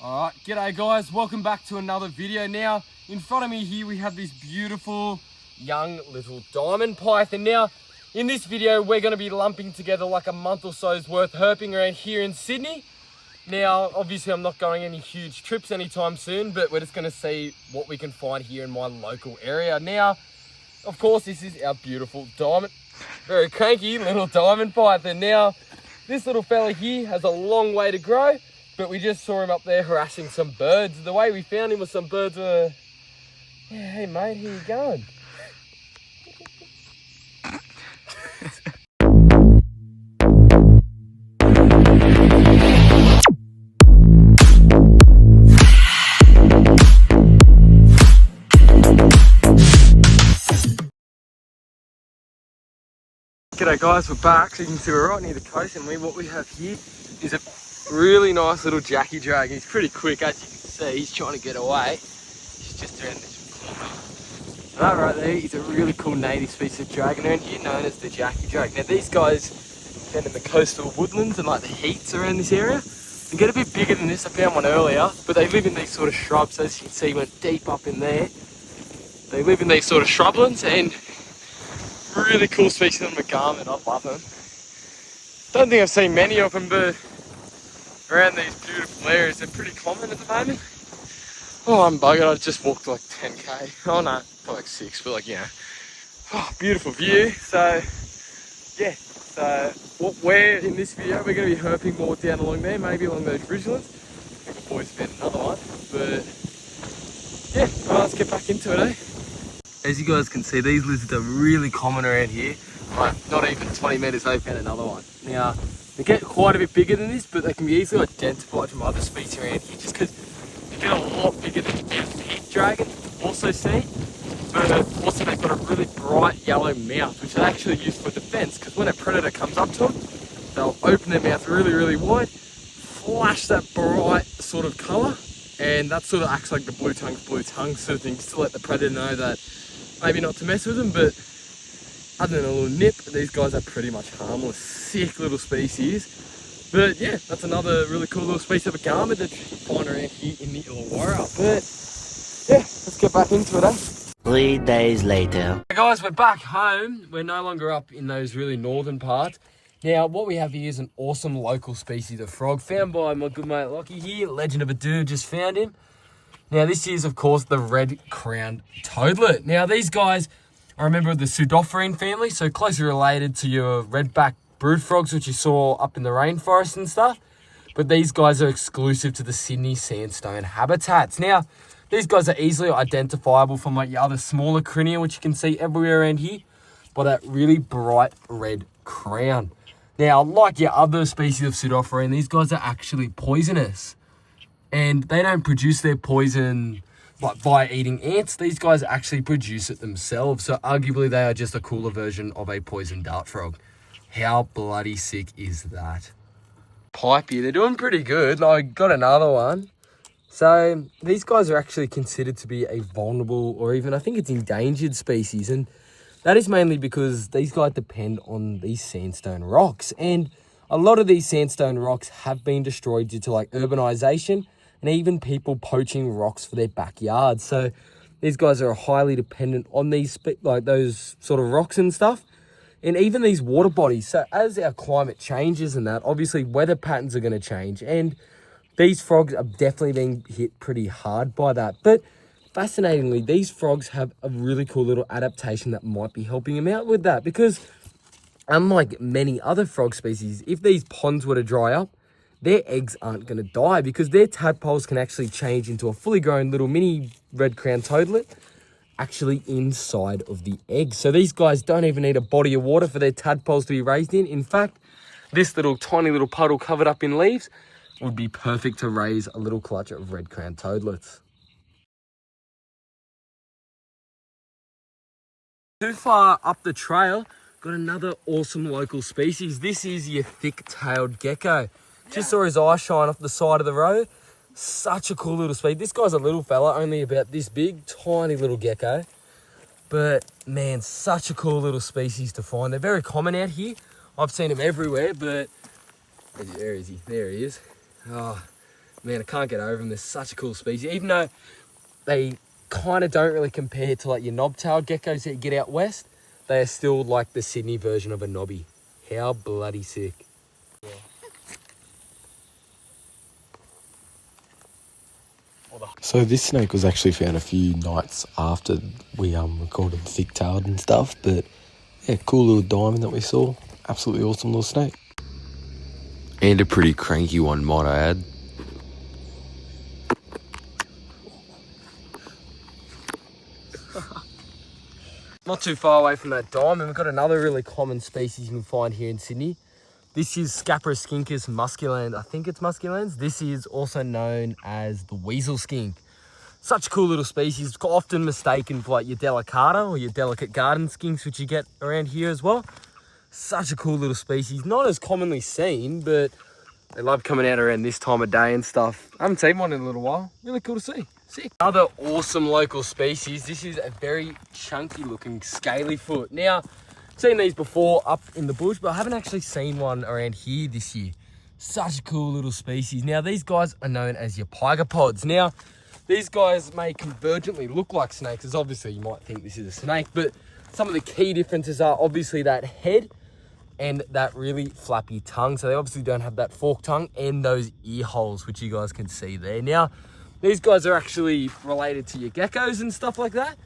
Alright, g'day guys, welcome back to another video. Now, in front of me here we have this beautiful young little diamond python. Now, in this video we're going to be lumping together like a month or so's worth herping around here in Sydney. Now, obviously I'm not going any huge trips anytime soon, but we're just going to see what we can find here in my local area. Now, of course this is our beautiful diamond, very cranky little diamond python. Now, this little fella here has a long way to grow. But we just saw him up there harassing some birds. The way we found him was some birds were, yeah, hey mate, how you going? G'day guys, we're back. So you can see we're right near the coast, and what we have here is a really nice little Jackie dragon. He's pretty quick, as you can see. He's trying to get away. He's just around this corner. That right there is a really cool native species of dragon around here, known as the Jackie dragon. Now these guys found in the coastal woodlands and like the heaths around this area. They get a bit bigger than this. I found one earlier, but they live in these sort of shrubs. As you can see, went deep up in there. They live in these sort of shrublands, and really cool species of garment. I love them. Don't think I've seen many of them, but around these beautiful areas, they're pretty common at the moment. Oh, I'm buggered. I just walked like 10k. Oh no, not like 6, but like, you know. Oh, beautiful view. So, yeah. So, we're in this video, we're going to be herping more down along there, maybe along those ridgelands. I think the boys found another one. But, yeah, well, let's get back into it, eh? As you guys can see, these lizards are really common around here. Like, not even 20 metres, they found another one. Now, they get quite a bit bigger than this, but they can be easily identified from other species around here, just because they get a lot bigger than the heath dragon, also see. But also they've got a really bright yellow mouth, which they actually use for defence, because when a predator comes up to them, they'll open their mouth really, really wide, flash that bright sort of colour, and that sort of acts like the blue tongue sort of thing, just to let the predator know that maybe not to mess with them. But other than a little nip, these guys are pretty much harmless. Sick little species. But yeah, that's another really cool little species of a garment that you can find around here in the Illawarra. But yeah, let's get back into it, eh? 3 days later. Hey guys, we're back home. We're no longer up in those really northern parts. Now, what we have here is an awesome local species of frog found by my good mate Lockie here. Legend of a dude, just found him. Now, this is, of course, the red crown toadlet. Now, these guys are a member of the pseudophorine family, so closely related to your redback brood frogs, which you saw up in the rainforest and stuff. But these guys are exclusive to the Sydney sandstone habitats. Now, these guys are easily identifiable from like your other smaller crinia, which you can see everywhere around here, by that really bright red crown. Now, like your other species of pseudophorine, these guys are actually poisonous. And they don't produce their poison like by eating ants. These guys actually produce it themselves. So arguably they are just a cooler version of a poison dart frog. How bloody sick is that? Pipey, they're doing pretty good. I got another one. So these guys are actually considered to be a vulnerable, or even I think it's endangered species. And that is mainly because these guys depend on these sandstone rocks. And a lot of these sandstone rocks have been destroyed due to like urbanization, and even people poaching rocks for their backyards. So these guys are highly dependent on these, like those sort of rocks and stuff. And even these water bodies. So as our climate changes and that, obviously weather patterns are going to change. And these frogs are definitely being hit pretty hard by that. But fascinatingly, these frogs have a really cool little adaptation that might be helping them out with that. Because unlike many other frog species, if these ponds were to dry up, their eggs aren't going to die, because their tadpoles can actually change into a fully grown little mini red crown toadlet actually inside of the egg. So these guys don't even need a body of water for their tadpoles to be raised in. In fact, this little tiny little puddle covered up in leaves would be perfect to raise a little clutch of red crown toadlets. Too far up the trail, got another awesome local species. This is your thick-tailed gecko. Just saw his eye shine off the side of the road. Such a cool little species. This guy's a little fella, only about this big, tiny little gecko. But man, such a cool little species to find. They're very common out here. I've seen them everywhere, but there is he. There he is. Oh, Man, I can't get over them. They're such a cool species. Even though they kind of don't really compare to like your knob-tailed geckos that you get out west, they are still like the Sydney version of a knobby. How bloody sick. Yeah. So this snake was actually found a few nights after we recorded thick-tailed and stuff, but yeah, cool little diamond that we saw. Absolutely awesome little snake. And a pretty cranky one, might I add. Not too far away from that diamond, we've got another really common species you can find here in Sydney. This is Scaproscincus musculans. I think it's musculans. This is also known as the weasel skink. Such a cool little species. It's often mistaken for like your delicata or your delicate garden skinks, which you get around here as well. Such a cool little species. Not as commonly seen, but they love coming out around this time of day and stuff. I haven't seen one in a little while. Really cool to see. Sick. Another awesome local species. This is a very chunky looking Scaly Foot. Now, I've seen these before up in the bush, but I haven't actually seen one around here this year. Such a cool little species. Now, these guys are known as your pygopods. Now, these guys may convergently look like snakes, as obviously you might think this is a snake, but some of the key differences are obviously that head and that really flappy tongue. So they obviously don't have that forked tongue and those ear holes, which you guys can see there. Now, these guys are actually related to your geckos and stuff like that,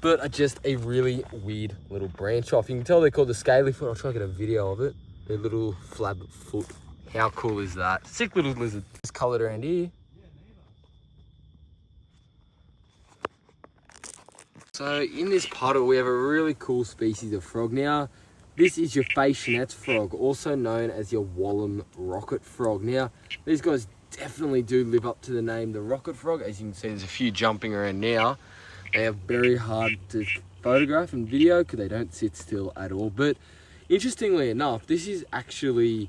but are just a really weird little branch off. You can tell they're called the Scaly Foot. I'll try to get a video of it. Their little flab foot. How cool is that? Sick little lizard. It's coloured around here. So in this puddle, we have a really cool species of frog. Now, this is your Faet Frog, also known as your Wallam rocket frog. Now, these guys definitely do live up to the name, the rocket frog. As you can see, there's a few jumping around now. They are very hard to photograph and video because they don't sit still at all. But interestingly enough, this is actually,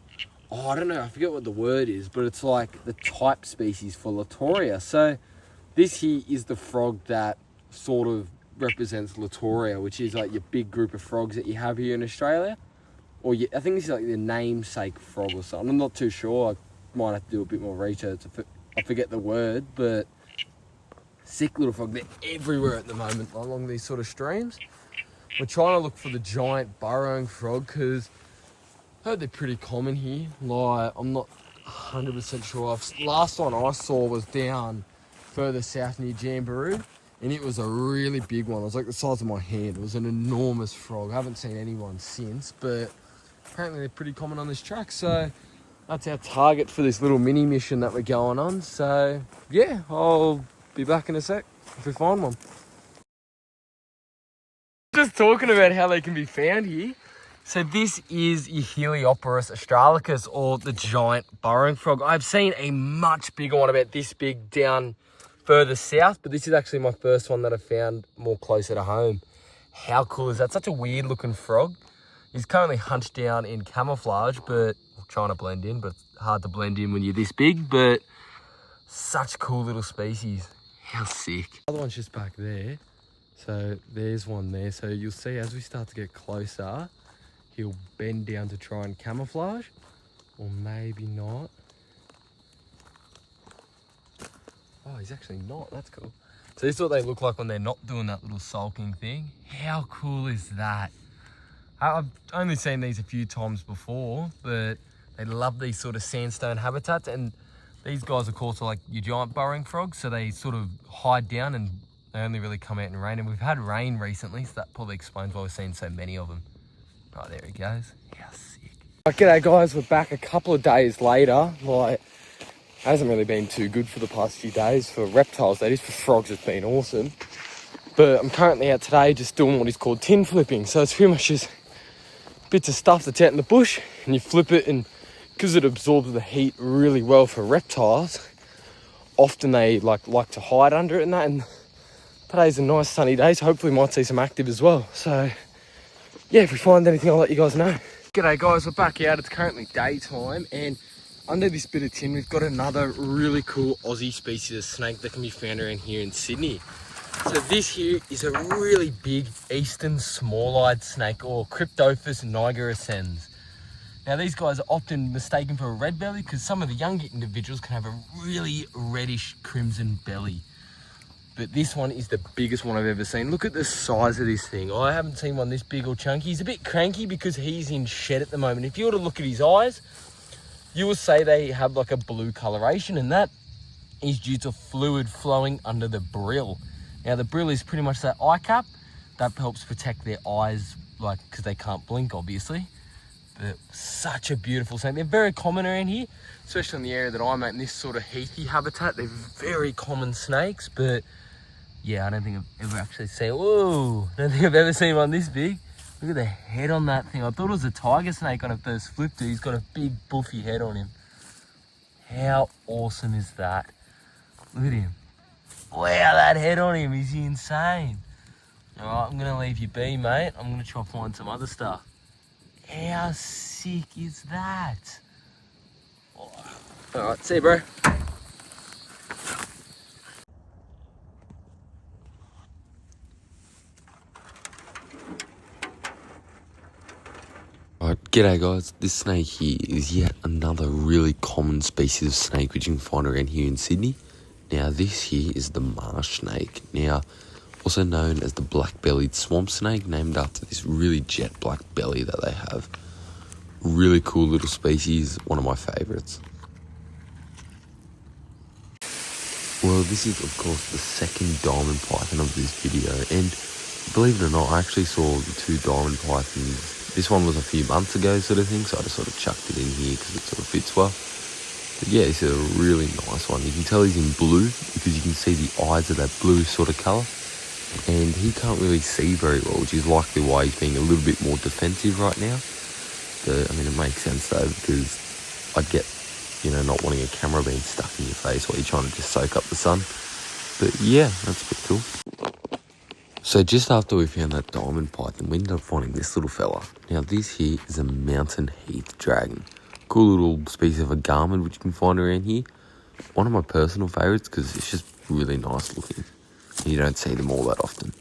I don't know, I forget what the word is, but it's like the type species for Latoria. So this here is the frog that sort of represents Latoria, which is like your big group of frogs that you have here in Australia. Or I think this is like the namesake frog or something. I'm not too sure. I might have to do a bit more research. I forget the word, but sick little frog. They're everywhere at the moment along these sort of streams. We're trying to look for the giant burrowing frog because I heard they're pretty common here. Like, I'm not 100% sure. Last one I saw was down further south near Jamboree. And it was a really big one. It was like the size of my hand. It was an enormous frog. I haven't seen anyone since, but apparently they're pretty common on this track. So that's our target for this little mini mission that we're going on. So yeah, I'll be back in a sec if we find one. Just talking about how they can be found here. So this is your Helioporus australicus, or the giant burrowing frog. I've seen a much bigger one, about this big, down further south, but this is actually my first one that I found more closer to home. How cool is that? Such a weird looking frog. He's currently hunched down in camouflage, but trying to blend in, but it's hard to blend in when you're this big, but such a cool little species. How sick. The other one's just back there. So there's one there. So you'll see as we start to get closer, he'll bend down to try and camouflage, or maybe not. Oh, he's actually not. That's cool. So this is what they look like when they're not doing that little sulking thing. How cool is that? I've only seen these a few times before, but they love these sort of sandstone habitats, and these guys are called like your giant burrowing frogs, so they sort of hide down and they only really come out in rain. And we've had rain recently, so that probably explains why we've seen so many of them. Oh, there he goes. How sick. G'day guys, we're back a couple of days later. Like, hasn't really been too good for the past few days for reptiles, that is. For frogs it's been awesome, but I'm currently out today just doing what is called tin flipping. So it's pretty much just bits of stuff that's out in the bush and you flip it, and because it absorbs the heat really well for reptiles, often they like to hide under it and that. And today's a nice sunny day, so hopefully we might see some active as well. So yeah, if we find anything I'll let you guys know. G'day guys, we're back out. It's currently daytime, and under this bit of tin, we've got another really cool Aussie species of snake that can be found around here in Sydney. So this here is a really big eastern small-eyed snake, or Cryptophis nigericens. Now these guys are often mistaken for a red belly because some of the younger individuals can have a really reddish crimson belly. But this one is the biggest one I've ever seen. Look at the size of this thing. I haven't seen one this big or chunky. He's a bit cranky because he's in shed at the moment. If you were to look at his eyes, you will say they have like a blue coloration, and that is due to fluid flowing under the brill. Now the brill is pretty much that eye cap that helps protect their eyes, like, because they can't blink obviously. But such a beautiful snake. They're very common around here, especially in the area that I'm at, in this sort of heathy habitat. They're very common snakes, but yeah, I don't think I've ever actually seen, whoa, I don't think I've ever seen one this big. Look at the head on that thing. I thought it was a tiger snake when I first flipped it. He's got a big buffy head on him. How awesome is that? Look at him. Wow, that head on him is insane. All right, I'm gonna leave you be, mate. I'm gonna try to find some other stuff. How sick is that? Oh. All right, see you, bro. Alright, g'day guys. This snake here is yet another really common species of snake which you can find around here in Sydney. Now this here is the Marsh Snake. Now, also known as the black-bellied swamp snake, named after this really jet black belly that they have. Really cool little species, one of my favourites. Well, this is of course the second diamond python of this video, and believe it or not, I actually saw the two diamond pythons. This one was a few months ago sort of thing, so I just sort of chucked it in here because it sort of fits well. But yeah, it's a really nice one. You can tell he's in blue because you can see the eyes of that blue sort of colour. And he can't really see very well, which is likely why he's being a little bit more defensive right now. But, I mean, it makes sense though, because I get, you know, not wanting a camera being stuck in your face while you're trying to just soak up the sun. But yeah, that's pretty cool. So just after we found that diamond python, we ended up finding this little fella. Now this here is a mountain heath dragon. Cool little species of a garment which you can find around here. One of my personal favourites because it's just really nice looking. You don't see them all that often.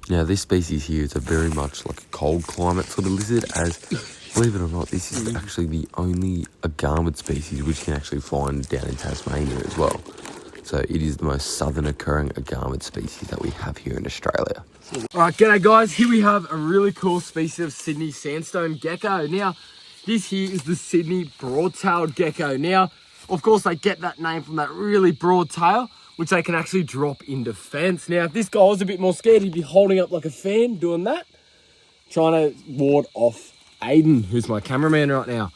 Now this species here is a very much like a cold climate sort of lizard, as believe it or not, this is actually the only agama species which you can actually find down in Tasmania as well. So it is the most southern occurring agama species that we have here in Australia. Alright, g'day guys. Here we have a really cool species of Sydney sandstone gecko. Now, this here is the Sydney broad-tailed gecko. Now, of course, they get that name from that really broad tail, which they can actually drop in defense. Now, if this guy was a bit more scared, he'd be holding up like a fan, doing that, trying to ward off Aiden, who's my cameraman right now.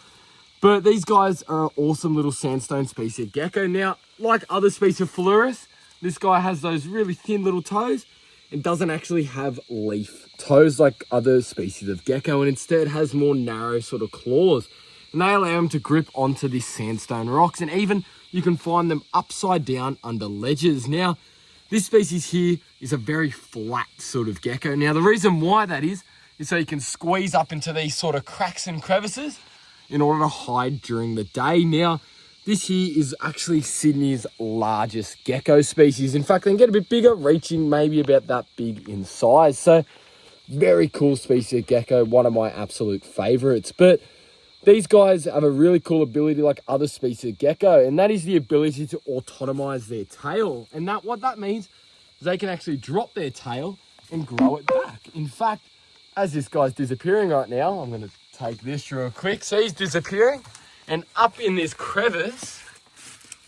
But these guys are an awesome little sandstone species of gecko. Now, like other species of Phalaris, this guy has those really thin little toes and doesn't actually have leaf toes like other species of gecko, and instead has more narrow sort of claws. And they allow him to grip onto these sandstone rocks, and even you can find them upside down under ledges. Now, this species here is a very flat sort of gecko. Now, the reason why that is so you can squeeze up into these sort of cracks and crevices in order to hide during the day. Now, this here is actually Sydney's largest gecko species. In fact, they can get a bit bigger, reaching maybe about that big in size. So, very cool species of gecko, one of my absolute favourites. But these guys have a really cool ability like other species of gecko, and that is the ability to autonomize their tail. And what that means is they can actually drop their tail and grow it back. In fact, as this guy's disappearing right now, I'm going to take this real quick. So he's disappearing, and up in this crevice,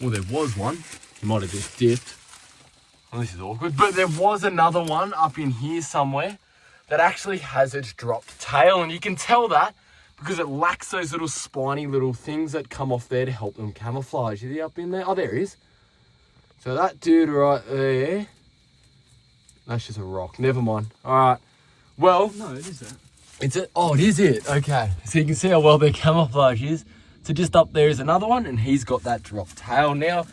well, there was one. He might have just dipped. Well, this is awkward. But there was another one up in here somewhere that actually has its dropped tail, and you can tell that because it lacks those little spiny little things that come off there to help them camouflage. Is he up in there? Oh, there he is. So that dude right there, that's just a rock. Never mind. All right. Well, no, it is that. It's it. Oh, it is it. Okay. So you can see how well their camouflage is. So just up there is another one, and he's got that dropped tail. Now,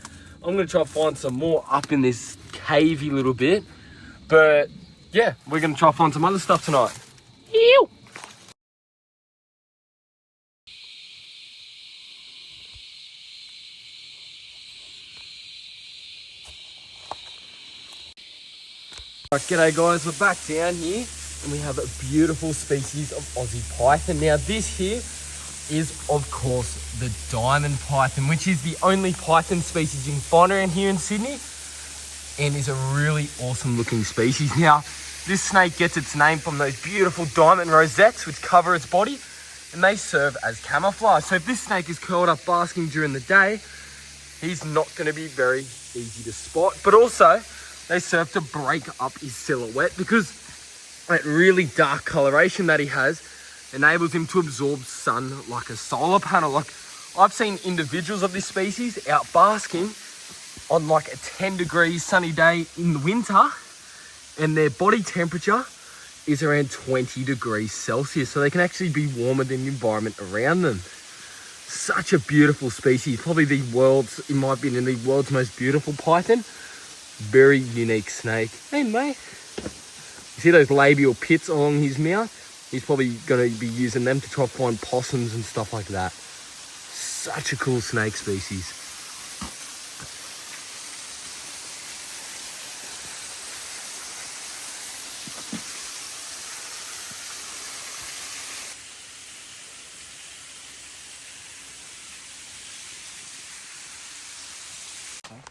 I'm going to try to find some more up in this cavey little bit. But yeah, we're going to try to find some other stuff tonight. Ew. Right, g'day guys, we're back down here and we have a beautiful species of Aussie python. Now this here is, of course, the diamond python, which is the only python species you can find around here in Sydney, and is a really awesome looking species. Now, this snake gets its name from those beautiful diamond rosettes which cover its body, and they serve as camouflage. So if this snake is curled up basking during the day, he's not going to be very easy to spot. But also, they serve to break up his silhouette, because that really dark coloration that he has enables him to absorb sun like a solar panel. Like, I've seen individuals of this species out basking on like a 10 degrees sunny day in the winter, and their body temperature is around 20 degrees Celsius. So they can actually be warmer than the environment around them. Such a beautiful species. Probably the world's, in my opinion, the world's most beautiful python. Very unique snake. Hey, mate. You see those labial pits along his mouth? He's probably going to be using them to try to find possums and stuff like that. Such a cool snake species.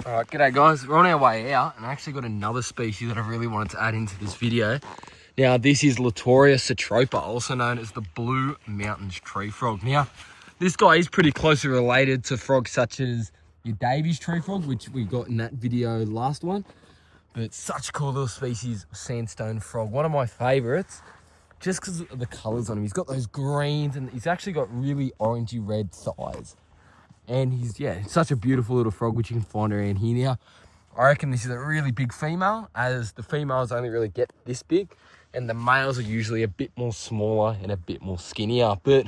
Alright, g'day guys, we're on our way out, and I actually got another species that I really wanted to add into this video. Now, this is Latoria Satropa, also known as the Blue Mountains tree frog. Now, this guy is pretty closely related to frogs such as your Davies tree frog, which we got in that video last one. But it's such a cool little species of sandstone frog. One of my favourites, just because of the colours on him. He's got those greens, and he's actually got really orangey red thighs. And he's such a beautiful little frog, which you can find around here. Now, I reckon this is a really big female, as the females only really get this big, and the males are usually a bit more smaller and a bit more skinnier. But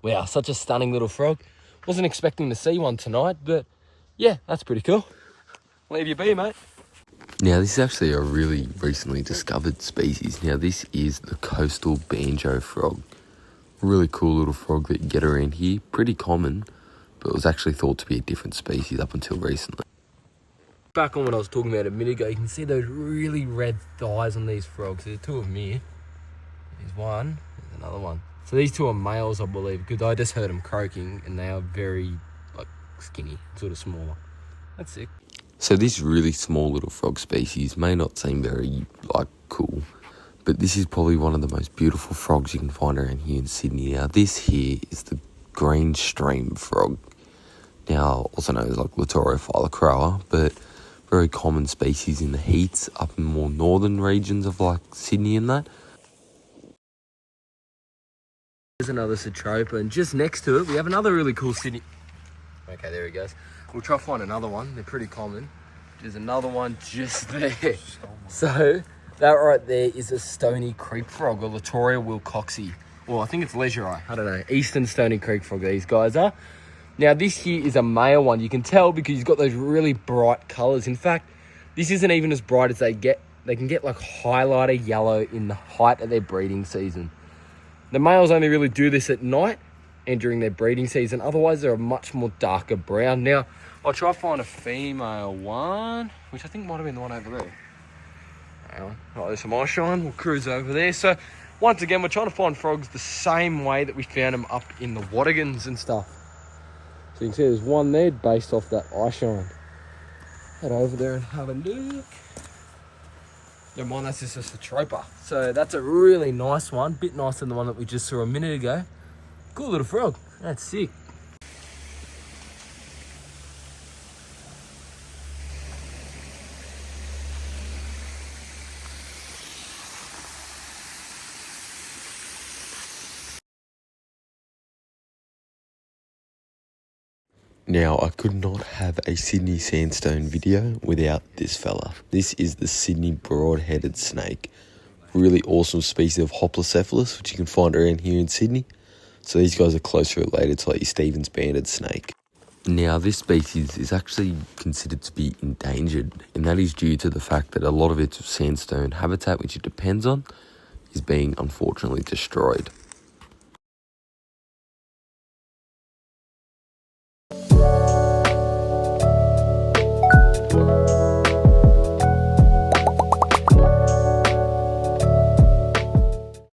wow, such a stunning little frog. Wasn't expecting to see one tonight, but yeah, that's pretty cool. Leave you be, mate. Now, this is actually a really recently discovered species. Now, this is the coastal banjo frog. Really cool little frog that you get around here. Pretty common, but it was actually thought to be a different species up until recently. Back on what I was talking about a minute ago, you can see those really red thighs on these frogs. There's two of them here. There's one, there's another one. So these two are males, I believe, because I just heard them croaking, and they are very skinny, sort of smaller. That's sick. So this really small little frog species may not seem very cool, but this is probably one of the most beautiful frogs you can find around here in Sydney. Now, this here is the green stream frog. Now, also known as Latoria phylacroa, but very common species in the heaths up in more northern regions of Sydney and that. There's another Satropa, and just next to it, we have another really cool Sydney. Okay, there he goes. We'll try to find another one. They're pretty common. There's another one just there. So that right there is a stony creek frog, or Latoria wilcoxi. Well, I think it's leisure-eye. I don't know. Eastern stony creek frog, these guys are. Now, this here is a male one. You can tell because he's got those really bright colours. In fact, this isn't even as bright as they get. They can get highlighter yellow in the height of their breeding season. The males only really do this at night and during their breeding season. Otherwise, they're a much more darker brown. Now, I'll try to find a female one, which I think might have been the one over there. Hang on. Right, there's some eyeshine. We'll cruise over there. So, once again, we're trying to find frogs the same way that we found them up in the Watagans and stuff. So you can see there's one there based off that eyeshine. Head over there and have a look. Never mind, that's just a Satropa. So that's a really nice one. Bit nicer than the one that we just saw a minute ago. Cool little frog. That's sick. Now, I could not have a Sydney sandstone video without this fella. This is the Sydney Broadheaded snake. Really awesome species of Hoplocephalus, which you can find around here in Sydney. So these guys are closely related to your Stevens banded snake. Now, this species is actually considered to be endangered, and that is due to the fact that a lot of its sandstone habitat, which it depends on, is being unfortunately destroyed.